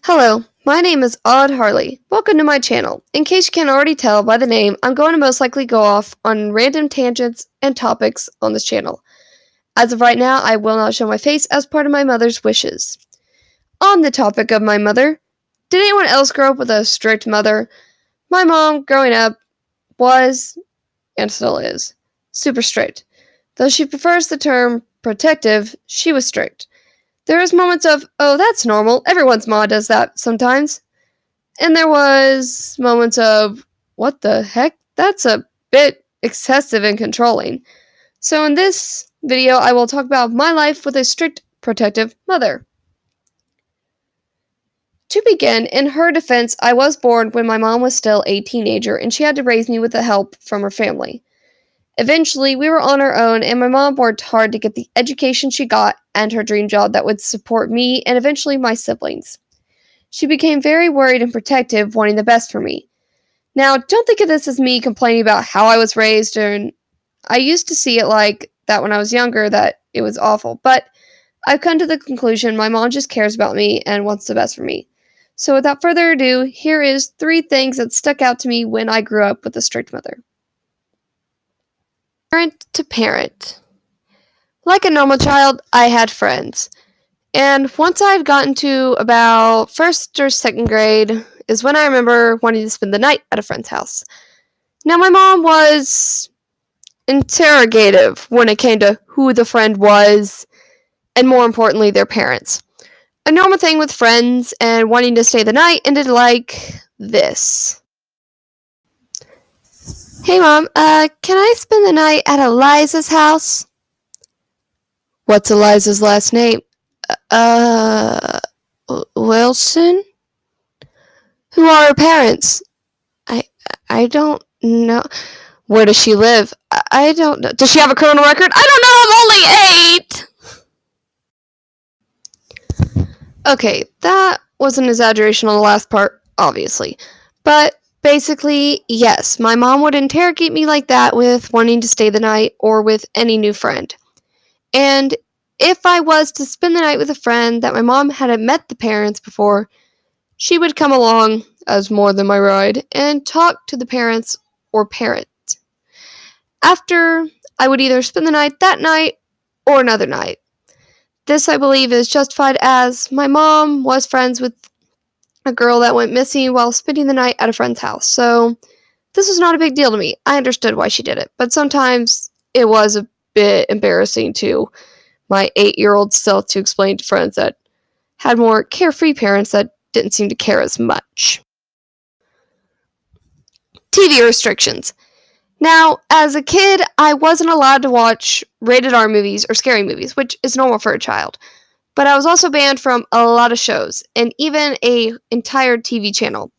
Hello, my name is Odd Harley. Welcome to my channel. In case you can't already tell by the name, I'm going to most likely go off on random tangents and topics on this channel. As of right now, I will not show my face as part of my mother's wishes. On the topic of my mother, did anyone else grow up with a strict mother? My mom, growing up, was, and still is, super strict. Though she prefers the term protective, she was strict. There was moments of, oh, that's normal, everyone's mom does that sometimes. And there was moments of, what the heck? That's a bit excessive and controlling. So in this video, I will talk about my life with a strict protective mother. To begin, in her defense, I was born when my mom was still a teenager and she had to raise me with the help from her family. Eventually, we were on our own and my mom worked hard to get the education she got and her dream job that would support me and eventually my siblings. She became very worried and protective, wanting the best for me. Now, don't think of this as me complaining about how I was raised, and I used to see it like that when I was younger, that it was awful, but I've come to the conclusion my mom just cares about me and wants the best for me. So without further ado, here is 3 things that stuck out to me when I grew up with a strict mother. Parent to parent. Like a normal child, I had friends. And once I had gotten to about 1st or 2nd grade is when I remember wanting to spend the night at a friend's house. Now, my mom was interrogative when it came to who the friend was, and more importantly, their parents. A normal thing with friends and wanting to stay the night ended like this. Hey mom, can I spend the night at Eliza's house? What's Eliza's last name? Wilson? Who are her parents? I don't know. Where does she live? I don't know. Does she have a criminal record? I don't know, I'm only 8! Okay, that was an exaggeration on the last part, obviously. But basically, yes, my mom would interrogate me like that with wanting to stay the night or with any new friend. And if I was to spend the night with a friend that my mom hadn't met the parents before, she would come along as more than my ride and talk to the parents or parent. After, I would either spend the night that night or another night. This, I believe, is justified as my mom was friends with a girl that went missing while spending the night at a friend's house. So this was not a big deal to me. I understood why she did it, but sometimes it was a bit embarrassing to my 8-year-old self to explain to friends that had more carefree parents that didn't seem to care as much. TV restrictions. Now, as a kid, I wasn't allowed to watch rated R movies or scary movies, which is normal for a child. But I was also banned from a lot of shows, and even an entire TV channel.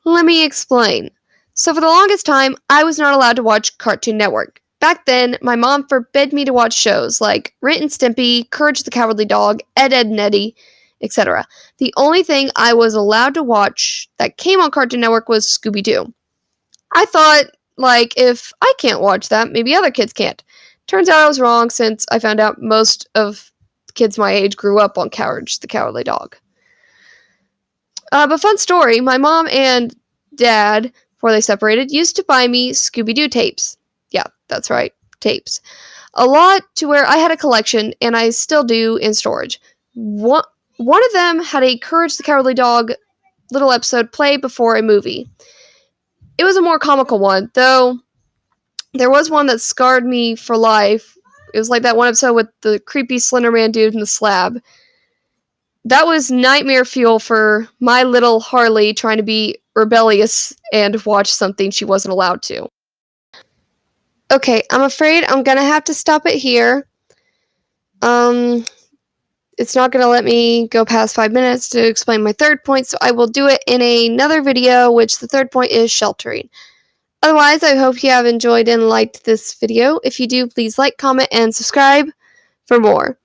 Let me explain. So for the longest time, I was not allowed to watch Cartoon Network. Back then, my mom forbid me to watch shows like Ren and Stimpy, Courage the Cowardly Dog, Ed, Edd n Eddy, etc. The only thing I was allowed to watch that came on Cartoon Network was Scooby-Doo. I thought, like, if I can't watch that, maybe other kids can't. Turns out I was wrong since I found out most of kids my age grew up on Courage the Cowardly Dog. But fun story, my mom and dad, before they separated, used to buy me Scooby-Doo tapes. Yeah, that's right, tapes. A lot to where I had a collection, and I still do in storage. One of them had a Courage the Cowardly Dog little episode play before a movie. It was a more comical one, though there was one that scarred me for life. It was like that one episode with the creepy Slender Man dude in the slab. That was nightmare fuel for my little Harley trying to be rebellious and watch something she wasn't allowed to. Okay, I'm afraid I'm gonna have to stop it here. It's not gonna let me go past 5 minutes to explain my 3rd point, so I will do it in another video, which the 3rd point is sheltering. Otherwise, I hope you have enjoyed and liked this video. If you do, please like, comment, and subscribe for more.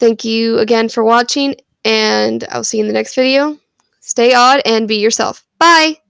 Thank you again for watching, and I'll see you in the next video. Stay odd and be yourself. Bye!